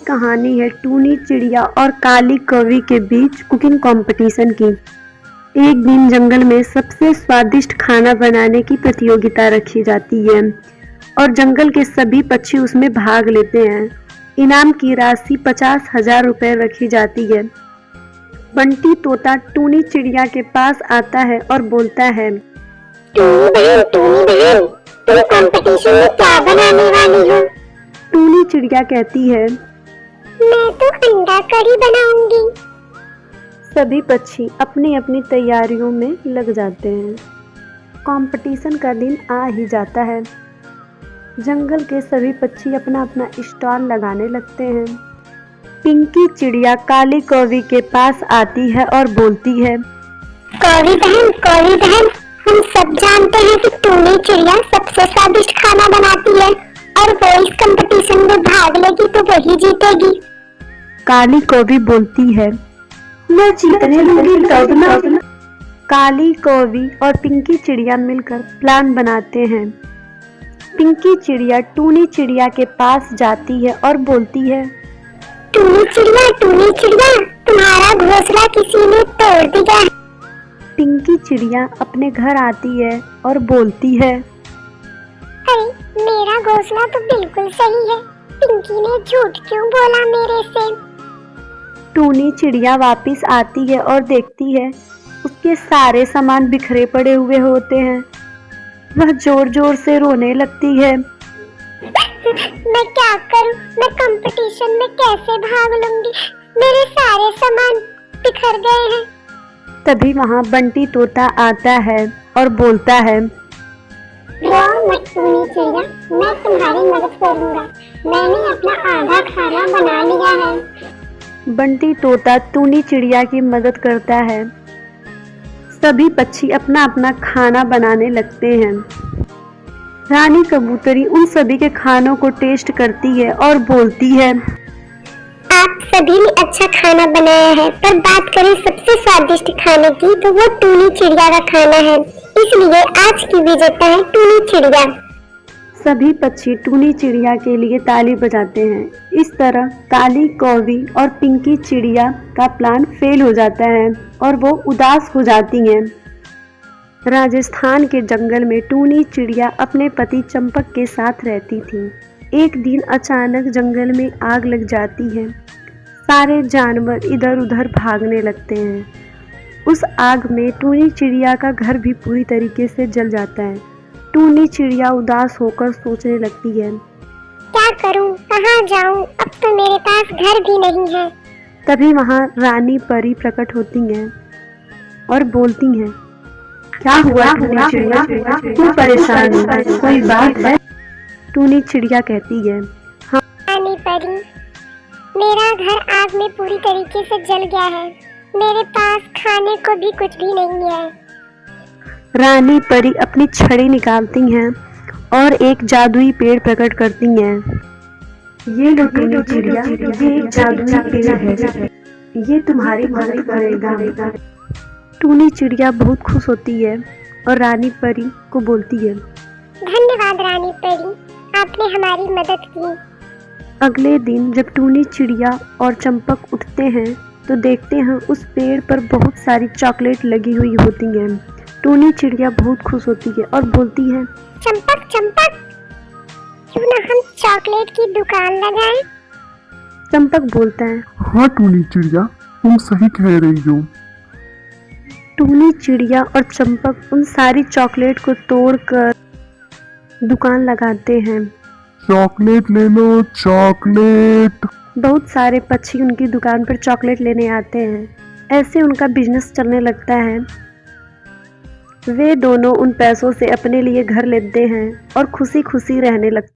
कहानी है टूनी चिड़िया और काली कौवी के बीच कुकिंग कंपटीशन की। एक दिन जंगल में सबसे स्वादिष्ट खाना बनाने की प्रतियोगिता रखी जाती है और जंगल के सभी पक्षी उसमें भाग लेते हैं। इनाम की राशि 50,000 रुपये रखी जाती है। बंटी तोता टूनी चिड़िया के पास आता है और बोलता है, टूनी बहन, तुम कंपटीशन में क्या बनाने वाली हो? टूनी चिड़िया कहती है, मैं तो अंडा करी बनाऊंगी। सभी पक्षी अपनी अपनी तैयारियों में लग जाते हैं। कंपटीशन का दिन आ ही जाता है। जंगल के सभी पक्षी अपना अपना स्टॉल लगाने लगते हैं। पिंकी चिड़िया काली कौवी के पास आती है और बोलती है, कौवी बहन, हम सब जानते हैं कि टूनी चिड़िया सबसे स्वादिष्ट खाना बनाती है और वो इस कंपटीशन में भाग लेगी तो वही जीतेगी। काली कौवी बोलती है, मैं जीतने दूंगी तब ना। काली कौवी और पिंकी चिड़िया मिलकर प्लान बनाते हैं। पिंकी चिड़िया टूनी चिड़िया के पास जाती है और बोलती है, टूनी चिड़िया, तुम्हारा घोंसला किसी ने तोड़ दिया है। पिंकी चिड़िया अपने घर आती है और बोलती है, अरे मेरा घोंसला तो बिल्कुल सही है, पिंकी ने झूठ क्यों बोला मेरे से? टूनी चिड़िया वापस आती है और देखती है उसके सारे सामान बिखरे पड़े हुए होते हैं। वह जोर जोर से रोने लगती है। मैं क्या करूं? मैं कंपटीशन में कैसे भाग लूंगी? मेरे सारे सामान बिखर गए हैं। तभी वहाँ बंटी तोता आता है और बोलता है, मत टूनी चिड़िया, मैं तुम्हारी मदद करूंगा। मैंने अपना आधा खाना बना लिया है। बंटी तोता टूनी चिड़िया की मदद करता है। सभी पक्षी अपना अपना खाना बनाने लगते हैं। रानी कबूतरी उन सभी के खानों को टेस्ट करती है और बोलती है, आप सभी ने अच्छा खाना बनाया है, पर बात करें सबसे स्वादिष्ट खाने की तो वो टूनी चिड़िया का खाना है, इसलिए आज की विजेता है टूनी चिड़िया। सभी पक्षी टूनी चिड़िया के लिए ताली बजाते हैं। इस तरह काली कौवी और पिंकी चिड़िया का प्लान फेल हो जाता है और वो उदास हो जाती हैं। राजस्थान के जंगल में टूनी चिड़िया अपने पति चंपक के साथ रहती थी। एक दिन अचानक जंगल में आग लग जाती है। सारे जानवर इधर उधर भागने लगते हैं। उस आग में टूनी चिड़िया का घर भी पूरी तरीके से जल जाता है। टूनी चिड़िया उदास होकर सोचने लगती है, क्या करूं? कहां जाऊं? अब तो मेरे पास घर भी नहीं है। तभी वहां रानी परी प्रकट होती हैं और बोलती हैं, क्या हुआ टूनी चिड़िया, क्यों परेशान है? कोई बात है? टूनी चिड़िया कहती है, हाँ रानी परी, मेरा घर आग में पूरी तरीके से जल गया है। मेरे पास खाने को भी कुछ भी नहीं है। रानी परी अपनी छड़ी निकालती हैं और एक जादुई पेड़ प्रकट करती हैं। ये लो टूनी चिड़िया, ये एक जादुई पेड़ है, ये तुम्हारी मदद करेगा। टूनी चिड़िया बहुत खुश होती है और रानी परी को बोलती है, धन्यवाद रानी परी, आपने हमारी मदद की। अगले दिन जब टूनी चिड़िया और चंपक उठते हैं तो देखते हैं उस पेड़ पर बहुत सारी चॉकलेट लगी हुई होती हैं। टूनी चिड़िया बहुत खुश होती है और बोलती है, चंपक, क्यों ना हम चॉकलेट की दुकान लगाएं? चंपक बोलता है, हाँ टूनी चिड़िया, तुम सही कह रही हो। टूनी चिड़िया और चंपक उन सारी चॉकलेट को तोड़कर दुकान लगाते हैं। चॉकलेट ले लो, चॉकलेट। बहुत सारे पक्षी उनकी दुकान पर चॉकलेट लेने आते हैं। ऐसे उनका बिजनेस चलने लगता है। वे दोनों उन पैसों से अपने लिए घर लेते हैं और खुशी खुशी रहने लगते हैं।